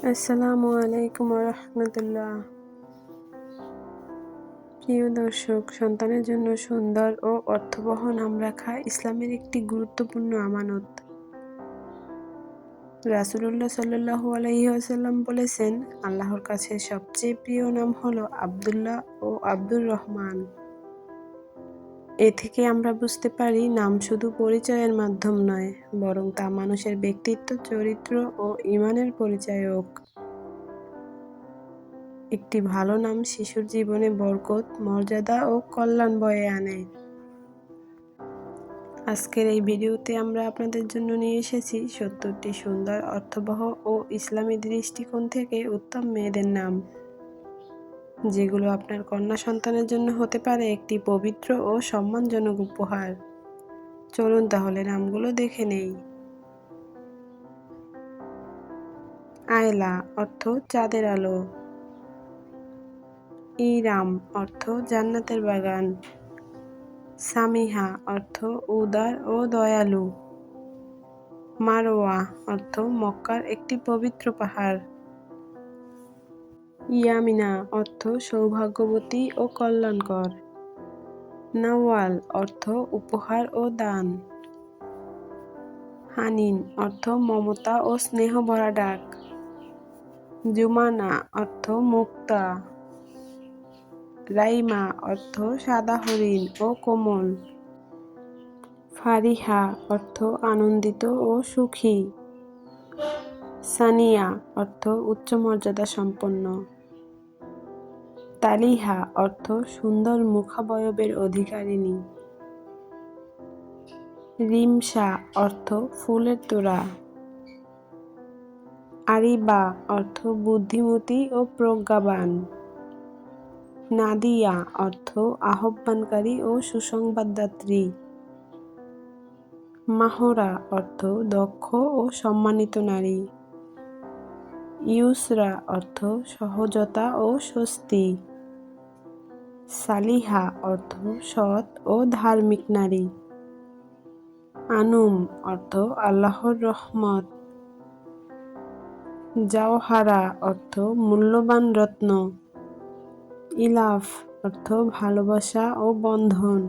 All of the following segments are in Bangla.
আসসালামু আলাইকুম রহমতুল্লাহ। প্রিয় দর্শক, সন্তানের জন্য সুন্দর ও অর্থবহ নাম রাখা ইসলামের একটি গুরুত্বপূর্ণ আমানত। রাসূলুল্লাহ সাল্লাল্লাহু আলাইহি ওয়াসাল্লাম বলেছেন, আল্লাহর কাছে সবচেয়ে প্রিয় নাম হলো আব্দুল্লাহ ও আব্দুর রহমান। এ থেকে আমরা বুঝতে পারি, নাম শুধু পরিচয়ের মাধ্যম নয়, বরং তা মানুষের ব্যক্তিত্ব, চরিত্র ও ঈমানের পরিচায়ক। একটি ভালো নাম শিশুর জীবনে বরকত, মর্যাদা ও কল্যাণ বয়ে আনে। আজকের এই ভিডিওতে আমরা আপনাদের জন্য নিয়ে এসেছি ৭০টি সুন্দর, অর্থবহ ও ইসলামী দৃষ্টিকোণ থেকে উত্তম মেয়েদের নাম, যেগুলো আপনার কন্যা সন্তানের জন্য হতে পারে একটি পবিত্র ও সম্মানজনক উপহার। চলুন তাহলে নামগুলো দেখে নেই। আয়লা অর্থ চাঁদের আলো। ইরাম অর্থ জান্নাতের বাগান। সামিহা অর্থ উদার ও দয়ালু। মারওয়া অর্থ মক্কার একটি পবিত্র পাহাড়। ইয়ামিনা অর্থ সৌভাগ্যবতী ও কল্যাণকর। নাওয়াল অর্থ উপহার ও দান। হানিন অর্থ মমতা ও স্নেহ ভরা ডাক। জুমানা অর্থ মুক্তা। রাইমা অর্থ সাদা হরিণ ও কোমল। ফারিহা অর্থ আনন্দিত ও সুখী। সানিয়া অর্থ উচ্চ মর্যাদা সম্পন্ন। তালিহা অর্থ সুন্দর মুখাবয়বের অধিকারিণী। রিমশা অর্থ ফুলের তোড়া। আরিবা অর্থ বুদ্ধিমতী ও প্রজ্ঞাবান। নাদিয়া অর্থ আহ্বানকারী ও সুসংবাদদাত্রী। মাহরা অর্থ দক্ষ ও সম্মানিত নারী। ইউসরা অর্থ সহজতা ও স্বস্তি। সালিহা অর্থ সৎ ও ধার্মিক নারী। আনুম অর্থ আল্লাহর রহমত। জাওহারা অর্থ মূল্যবান রত্ন। ইলাফ অর্থ ভালোবাসা ও বন্ধন।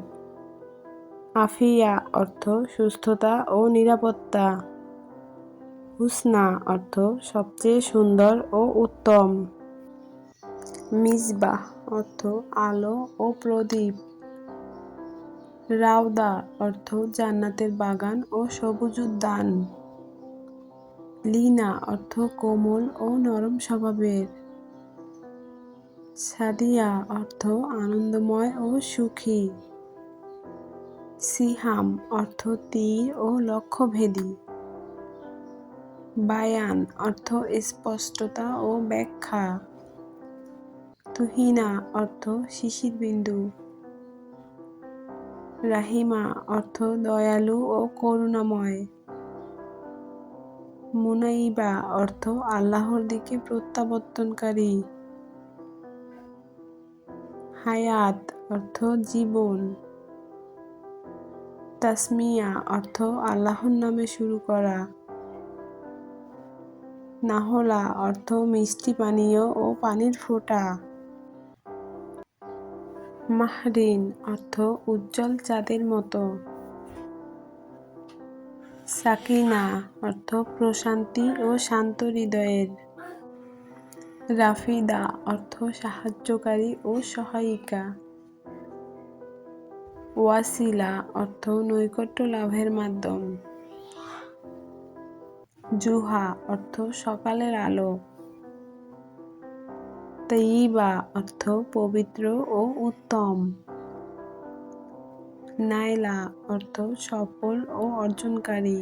আফিয়া অর্থ সুস্থতা ও নিরাপত্তা। হুসনা অর্থ সবচেয়ে সুন্দর ও উত্তম। মিসবাহ অর্থ আলো ও প্রদীপ। রাউদা অর্থ জান্নাতের বাগান ও সবুজ উদ্যান। লিনা অর্থ কোমল ও নরম স্বভাবের। সাদিয়া অর্থ আনন্দময় ও সুখী। সিহাম অর্থ তীর ও লক্ষ্যভেদী। বায়ান অর্থ স্পষ্টতা ও ব্যাখ্যা। তুহিনা অর্থ শিশির বিন্দু। রাহিমা অর্থ দয়ালু ও করুণাময়। মুনাইবা অর্থ আল্লাহর দিকে প্রত্যাবর্তনকারী। হায়াত অর্থ জীবন। তাসমিয়া অর্থ আল্লাহর নামে শুরু করা। নাহলা অর্থ মিষ্টি পানীয় ও পানির ফোঁটা। মাহরিন অর্থ উজ্জ্বল চাঁদের মতো। সাকিনা অর্থ প্রশান্তি ও শান্ত হৃদয়ের। রাফিদা অর্থ সাহায্যকারী ও সহায়িকা। ওয়াসিলা অর্থ নৈকট্য লাভের মাধ্যম। জুহা অর্থ সকালের আলো। তৈয়িবা অর্থ পবিত্র ও উত্তম। নাইলা অর্থ সফল ও অর্জনকারী।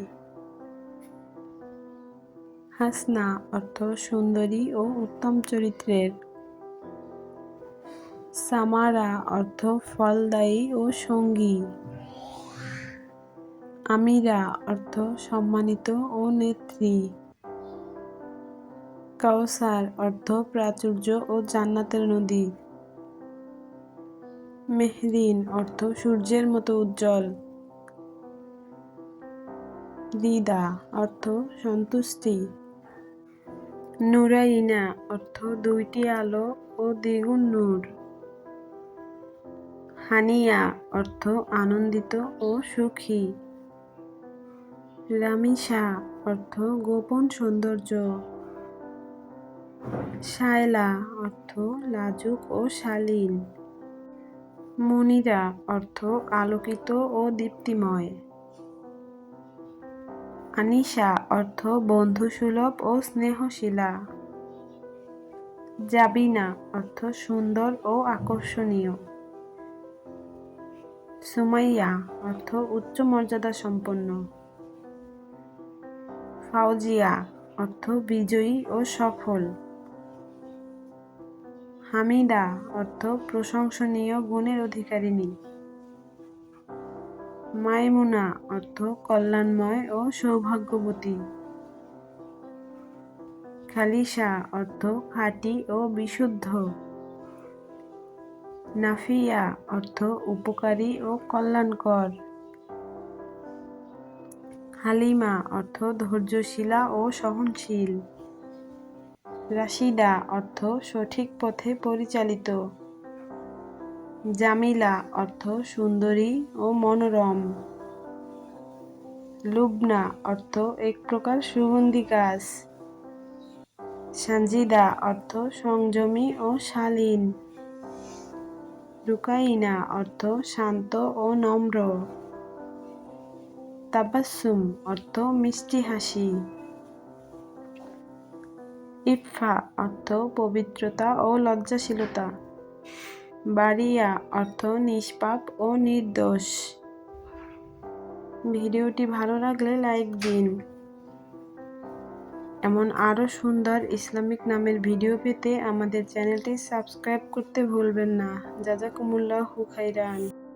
হাসনা অর্থ সুন্দরী ও উত্তম চরিত্রের। সামারা অর্থ ফলদায়ী ও সঙ্গী। আমিরা অর্থ সম্মানিত ও নেত্রী। কাউসার অর্থ প্রাচুর্য ও জান্নাতের নদী। মেহরিন অর্থ সূর্যের মতো উজ্জ্বল। রিদা অর্থ সন্তুষ্টি। নুরাইনা অর্থ দুইটি আলো ও দ্বিগুণ নূর। হানিয়া অর্থ আনন্দিত ও সুখী। রামিসা অর্থ গোপন সৌন্দর্য। শায়লা অর্থ লাজুক ও শালীন। মুনিরা অর্থ আলোকিত ও দীপ্তিময়। আনিশা অর্থ বন্ধুসুলভ ও স্নেহশীলা। জাবিনা অর্থ সুন্দর ও আকর্ষণীয়। সুমাইয়া অর্থ উচ্চ মর্যাদা সম্পন্ন। ফাউজিয়া অর্থ বিজয়ী ও সফল। হামিদা অর্থ প্রশংসনীয় গুণের অধিকারিণী। মাইমুনা অর্থ কল্যাণময় ও সৌভাগ্যবতী। খালিসা অর্থ খাঁটি ও বিশুদ্ধ। নাফিয়া অর্থ উপকারী ও কল্যাণকর। হালিমা অর্থ ধৈর্যশীলা ও সহনশীল। রাশিদা অর্থ সঠিক পথে পরিচালিত। জামিলা অর্থ সুন্দরী ও মনোরম। লুবনা অর্থ এক প্রকার সুগন্ধি গাছ। সানজিদা অর্থ সংযমী ও শালীন। রুকাইনা অর্থ শান্ত ও নম্র। তাবাসসুম অর্থ মিষ্টি হাসি। ইফফা অর্থ পবিত্রতা ও লজ্জাশীলতা। বারিয়া অর্থ নিষ্পাপ ও নির্দোষ। ভিডিওটি ভালো লাগলে লাইক দিন। এমন আরও সুন্দর ইসলামিক নামের ভিডিও পেতে আমাদের চ্যানেলটি সাবস্ক্রাইব করতে ভুলবেন না। জাযাকুমুল্লাহু খাইরান।